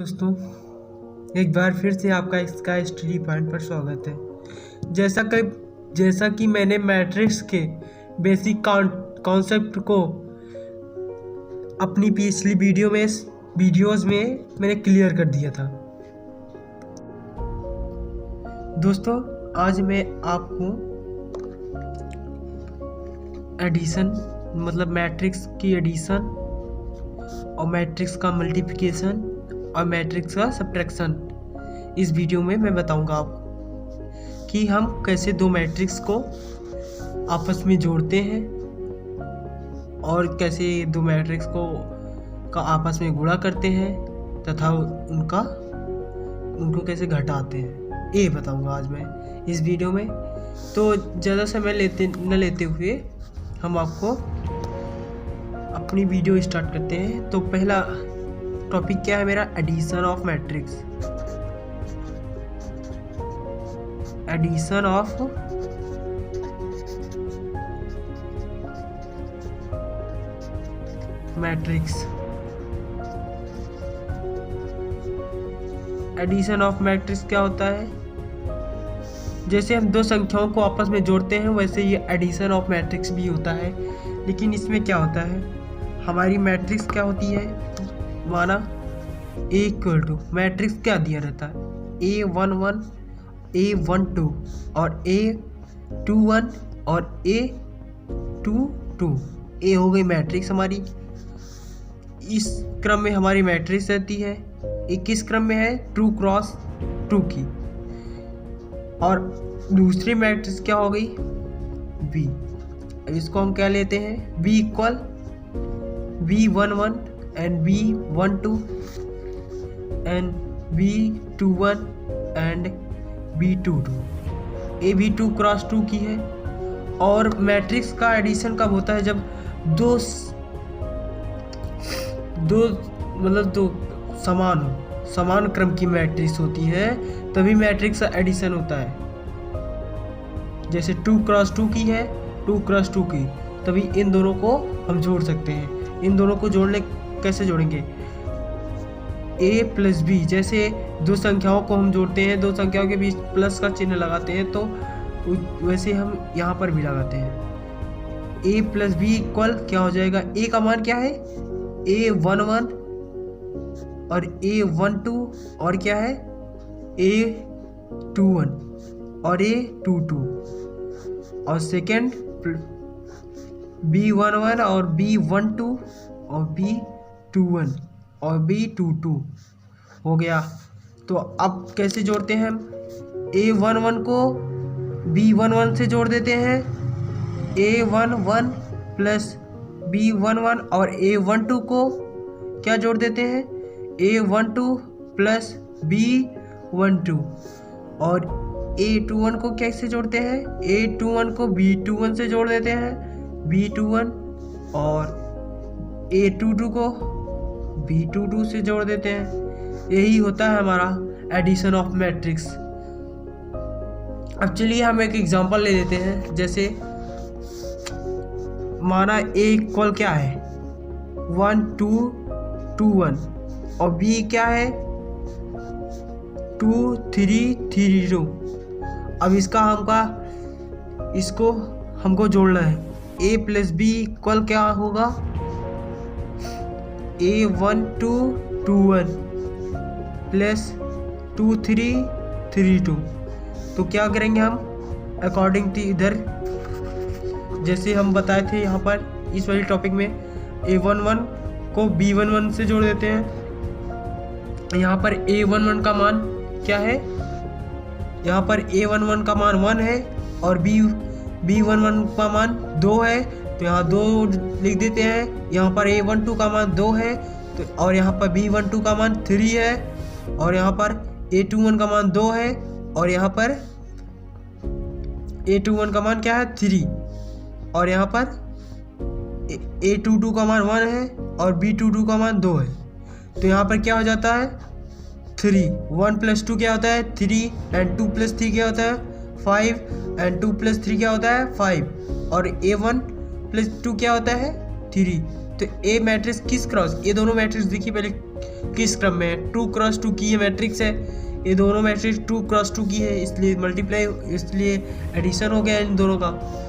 दोस्तों, एक बार फिर से आपका स्काई स्टडी पॉइंट पर स्वागत है। जैसा कि मैंने मैट्रिक्स के बेसिक कॉन्सेप्ट को अपनी पिछली वीडियोस में मैंने क्लियर कर दिया था। दोस्तों, आज मैं आपको एडिशन मतलब मैट्रिक्स की एडिशन और मैट्रिक्स का मल्टीप्लिकेशन और मैट्रिक्स का सब्ट्रैक्शन इस वीडियो में मैं बताऊंगा आपको कि हम कैसे दो मैट्रिक्स को आपस में जोड़ते हैं और कैसे दो मैट्रिक्स का आपस में गुणा करते हैं तथा उनको कैसे घटाते हैं, ये बताऊंगा आज मैं इस वीडियो में। तो ज़्यादा समय न लेते हुए हम आपको अपनी वीडियो स्टार्ट करते हैं। तो पहला टॉपिक क्या है मेरा? Addition of matrix. Addition of matrix. Addition of matrix क्या होता है? जैसे हम दो संख्याओं को आपस में जोड़ते हैं वैसे ये एडिशन ऑफ मैट्रिक्स भी होता है। लेकिन इसमें क्या होता है, हमारी मैट्रिक्स क्या होती है, माना A = मैट्रिक्स क्या दिया रहता है, A11 A12 और A21 और A22। ए हो गई मैट्रिक्स हमारी। इस क्रम में हमारी मैट्रिक्स रहती है। एक किस क्रम में है? 2 क्रॉस 2 की। और दूसरी मैट्रिक्स क्या हो गई? B। इसको हम क्या लेते हैं? B = B11 and B12 and B21 and B22। A भी 2 क्रॉस 2 की है। और मैट्रिक्स का एडिशन कब होता है? जब दो समान क्रम की मैट्रिक्स होती है तभी मैट्रिक्स का एडिशन होता है। जैसे 2 क्रॉस 2 की है, 2 क्रॉस 2 की, तभी इन दोनों को हम जोड़ सकते हैं। इन दोनों को कैसे जोड़ेंगे? A + B। जैसे दो संख्याओं को हम जोड़ते हैं, दो संख्याओं के बीच प्लस का चिन्ह लगाते हैं, तो वैसे हम यहाँ पर भी लगाते हैं। A + B = क्या हो जाएगा? A का मान क्या है? A11 और A12 और क्या है? A21 और A22। और सेकेंड B11 और B12 और B21 और B22 हो गया। तो अब कैसे जोड़ते हैं हम? A11 को B11 से जोड़ देते हैं। A11 प्लस B11 और A12 को क्या जोड़ देते हैं? A12 plus B12। और A21 को कैसे जोड़ते हैं? A21 को B21 से जोड़ देते हैं, B21, और A22 को B22 से जोड़ देते हैं। यही होता है हमारा एडिशन ऑफ मैट्रिक्स। अब चलिए हम एक एग्जांपल ले लेते हैं। जैसे माना A = क्या है? 1 2 2 1 और B क्या है? 2 3 3 2। अब इसको हमको जोड़ना है। A + B = क्या होगा? A12 2 1 plus 2 3 3 2। तो क्या करेंगे हम? अकॉर्डिंग टू इधर जैसे हम बताए थे यहाँ पर इस वाले टॉपिक में, A11 को B11 से जोड़ देते हैं। यहाँ पर A11 का मान क्या है? यहाँ पर A11 का मान 1 है और B11 का मान 2 है, तो यहाँ 2 लिख देते हैं। यहाँ पर A12 का मान 2 है तो, और यहाँ पर B12 का मान 3 है, और यहाँ पर A21 का मान 2 है, और यहाँ पर A21 का मान क्या है? 3, और यहाँ पर A22 का मान 1 है और B22 का मान 2 है। तो यहाँ पर क्या हो जाता है? 3। 1 + 2 क्या होता है? 3, and 2 + 3 क्या होता है? 5, and 2 + 3 क्या होता है? 5, और A1 + 2 क्या होता है? 3। तो ए मैट्रिक्स किस क्रॉस, ये दोनों मैट्रिक्स देखिए पहले किस क्रम में है, 2 क्रॉस 2 की ये मैट्रिक्स है, ये दोनों मैट्रिक्स 2 क्रॉस 2 की है, इसलिए मल्टीप्लाई, इसलिए एडिशन हो गया इन दोनों का।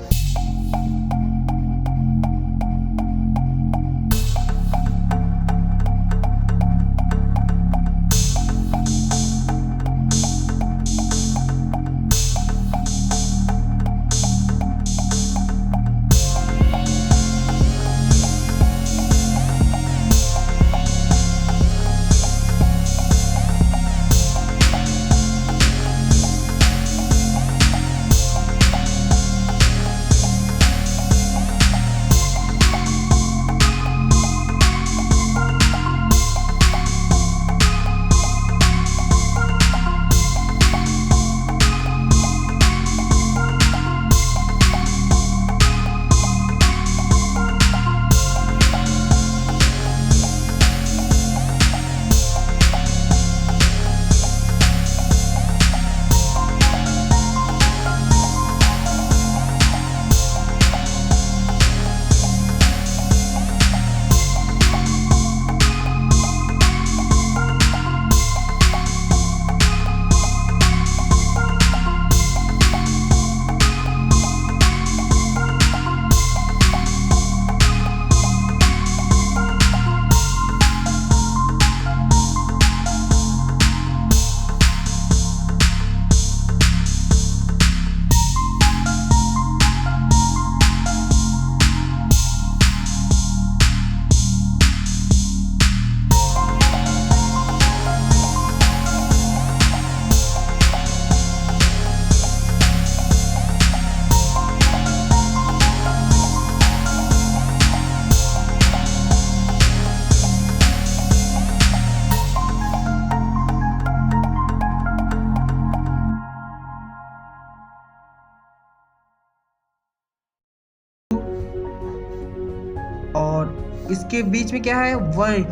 और इसके बीच में क्या है, 1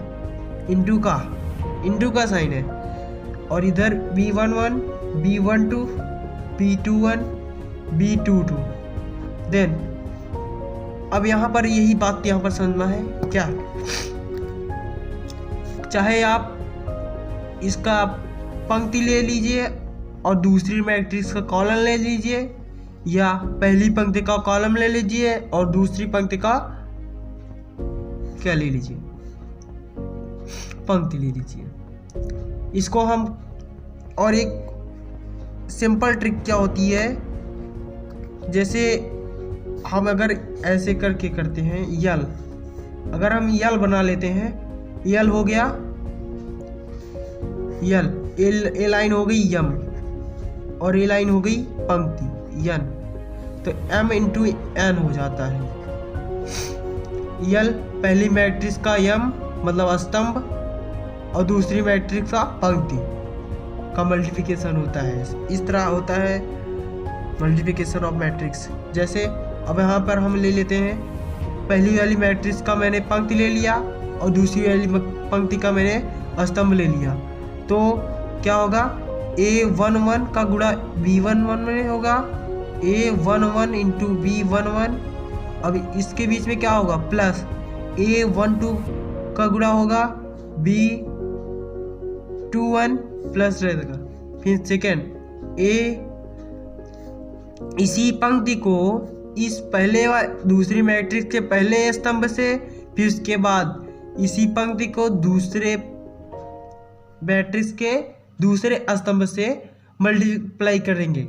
इंटू का साइन है, और इधर B11 B12 B21 B22। Then अब यहाँ पर यही बात यहाँ पर समझना है क्या, चाहे आप इसका पंक्ति ले लीजिए और दूसरी मैट्रिक्स का कॉलम ले लीजिए, या पहली पंक्ति का कॉलम ले लीजिए और दूसरी पंक्ति का क्या ले लीजिए, पंक्ति ले लीजिए। इसको हम, और एक सिंपल ट्रिक क्या होती है, जैसे हम अगर ऐसे करके करते हैं यल, अगर हम यल बना लेते हैं, यल हो गया यल, ए लाइन हो गई यम, और ए लाइन हो गई पंक्ति यन, तो m इंटू एन हो जाता है। यल पहली मैट्रिक्स का यम मतलब स्तंभ, और दूसरी मैट्रिक्स का पंक्ति का मल्टीप्लिकेशन होता है। इस तरह होता है मल्टीप्लिकेशन ऑफ मैट्रिक्स। जैसे अब यहाँ पर हम ले लेते हैं, पहली वाली मैट्रिक्स का मैंने पंक्ति ले लिया और दूसरी वाली पंक्ति का मैंने स्तंभ ले लिया, तो क्या होगा, A11 का गुणा B11 में होगा, A11 इंटू B11। अब इसके बीच में क्या होगा, प्लस A12 का गुणा होगा B21 प्लस रहेगा। फिर सेकेंड इसी पंक्ति को इस पहले दूसरी मैट्रिक्स के पहले स्तंभ से, फिर उसके बाद इसी पंक्ति को दूसरे मैट्रिक्स के दूसरे स्तंभ से मल्टीप्लाई करेंगे।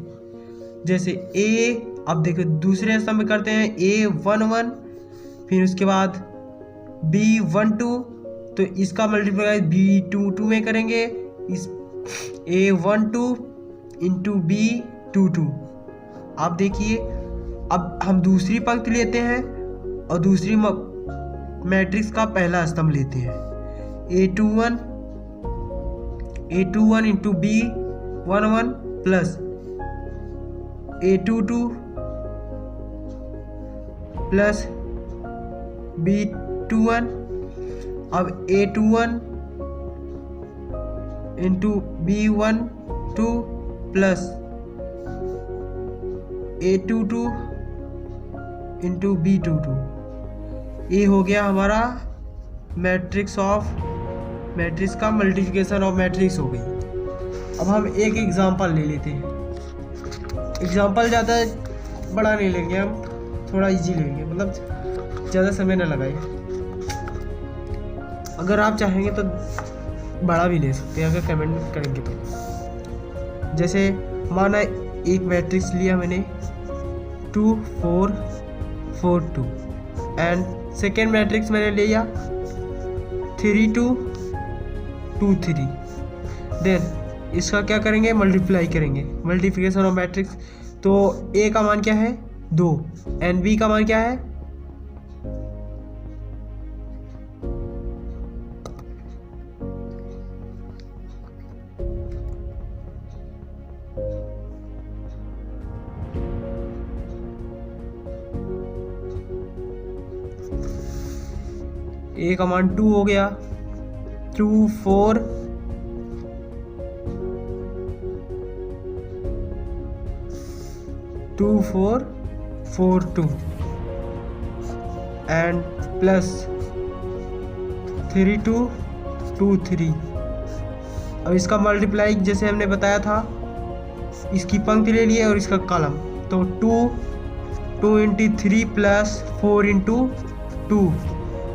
जैसे अब देखो दूसरे स्तंभ करते हैं A11, फिर उसके बाद B12, तो इसका मल्टीप्लाई B22 में करेंगे, इस A12 इंटू B22। आप देखिए, अब हम दूसरी पंक्ति लेते हैं और दूसरी मैट्रिक्स का पहला स्तंभ लेते हैं, A21 into B11 plus A22 plus B21। अब A21 into B12 plus A22 into B22, ये हो गया हमारा मैट्रिक्स का मल्टीप्लिकेशन ऑफ मैट्रिक्स हो गई। अब हम एक एग्जांपल ले लेते हैं। एग्जांपल ज़्यादा बड़ा नहीं लेंगे, हम थोड़ा इजी लेंगे, मतलब ज़्यादा समय ना लगाए। अगर आप चाहेंगे तो बड़ा भी ले सकते हैं अगर कमेंट करेंगे तो। जैसे माना एक मैट्रिक्स लिया मैंने 2 4 4 2 एंड सेकेंड मैट्रिक्स मैंने लिया 3 2 2 3। देन इसका क्या करेंगे, मल्टीप्लाई करेंगे, मल्टीप्लिकेशन ऑफ मैट्रिक्स। तो ए का मान क्या है 2 एंड बी का मान क्या है 2 हो गया 2 4 2 4 4 2 एंड प्लस 3 2 2 3। अब इसका मल्टीप्लाई जैसे हमने बताया था, इसकी पंक्ति ले लिए और इसका कॉलम, तो 2 इंटू 3 प्लस 4 इंटू 2।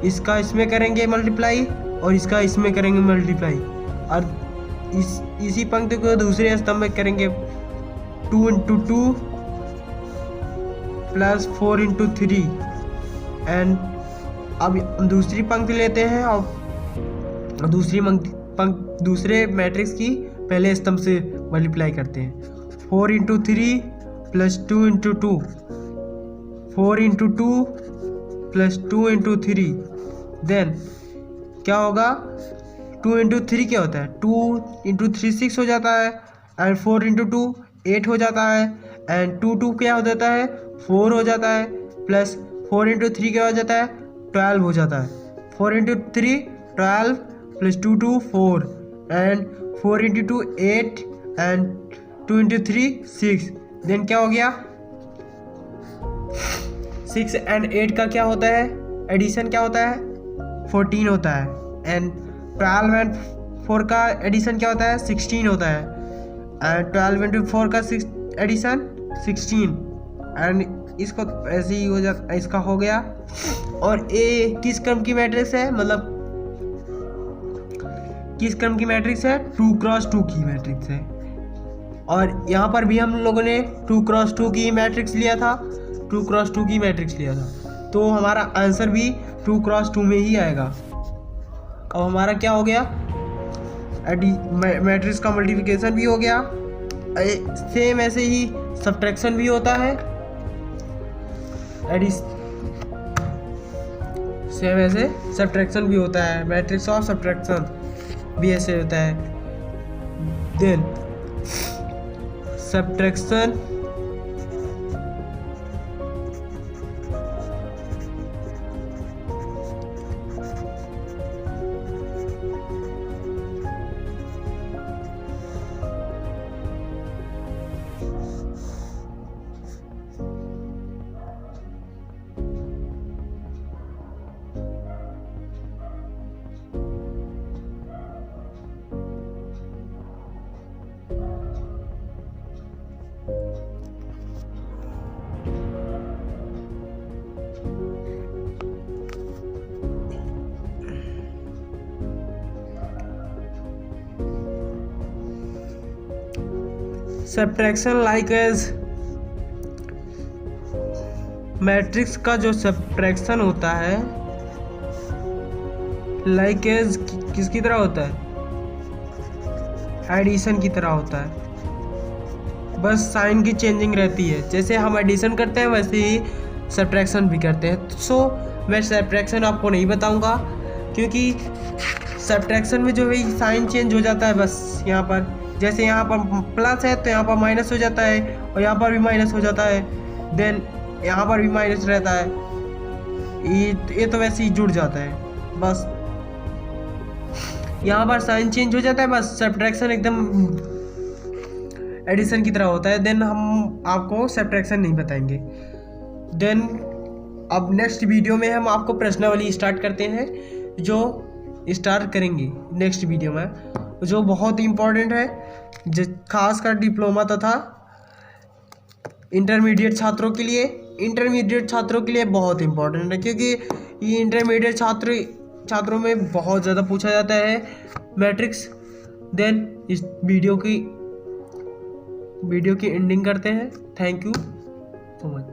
इसका इसमें करेंगे मल्टीप्लाई और इसका इसमें करेंगे मल्टीप्लाई, और इसी पंक्ति को दूसरे स्तंभ में करेंगे 2 इंटू 2 प्लस 4 इंटू 3। एंड अब दूसरी पंक्ति लेते हैं और दूसरे मैट्रिक्स की पहले स्तंभ से मल्टीप्लाई करते हैं। 4 into 3 plus 2 into 2, 4 into 2 plus 2 into 3। Then क्या होगा, 2 इंटू 3 क्या होता है, 2 इंटू 3 6 हो जाता है, एंड 4 इंटू 2 8 हो जाता है, एंड 2 क्या हो जाता है 4 हो जाता है, प्लस 4 इंटू 3 क्या हो जाता है 12 हो जाता है। 4 into 3 12 plus 2 2 4 and 4 into 2 8 and 2 into 3 6। Then क्या हो गया 6 एंड 8 का क्या होता है एडिशन, क्या होता है 14 होता है, एंड 12 एंड 4 का एडिशन क्या होता है 16 होता है, एंड 12 इंटू 4 का एडिशन 16। एंड इसको ऐसे ही हो जाता, इसका हो गया। और ए किस क्रम की मैट्रिक्स है, मतलब किस क्रम की मैट्रिक्स है 2 क्रॉस 2 की मैट्रिक्स है। और यहाँ पर भी हम लोगों ने 2 क्रॉस 2 की मैट्रिक्स लिया था, 2 क्रॉस 2 की मैट्रिक्स लिया था, तो हमारा आंसर भी 2 क्रॉस 2 में ही आएगा। अब हमारा क्या हो गया, मैट्रिक्स का मल्टीप्लिकेशन भी हो गया। सेम ऐसे ही सब्ट्रैक्शन भी होता है, सेम ऐसे सब्ट्रैक्शन भी होता है, मैट्रिक्स ऑफ सब्ट्रैक्शन भी ऐसे होता है। Then subtraction subtraction like as matrix का जो सब्ट्रैक्शन होता है लाइक एज किसकी तरह होता है, एडिशन की तरह होता है, बस साइन की चेंजिंग रहती है। जैसे हम एडिशन करते हैं वैसे ही सब्ट्रैक्शन भी करते हैं। सो मैं सब्ट्रैक्शन आपको नहीं बताऊंगा, क्योंकि सब्ट्रैक्शन में जो है साइन चेंज हो जाता है बस। यहाँ पर जैसे यहाँ पर प्लस है तो यहाँ पर माइनस हो जाता है, और यहाँ पर भी माइनस हो जाता है, देन यहाँ पर भी माइनस रहता है, ये तो वैसे ही जुड़ जाता है बस। यहाँ पर साइन चेंज हो जाता है बस, सब्ट्रैक्शन एकदम एडिशन की तरह होता है। देन हम आपको सब्ट्रैक्शन नहीं बताएंगे। देन अब नेक्स्ट वीडियो में हम आपको प्रश्नावली स्टार्ट करते हैं। जो स्टार्ट करेंगे नेक्स्ट वीडियो में, जो बहुत इम्पोर्टेंट है, जो खासकर डिप्लोमा तथा इंटरमीडिएट छात्रों के लिए। इंटरमीडिएट छात्रों के लिए बहुत इम्पोर्टेंट है, क्योंकि ये इंटरमीडिएट छात्रों में बहुत ज़्यादा पूछा जाता है मैट्रिक्स। देन इस वीडियो की एंडिंग करते हैं। Thank you so much.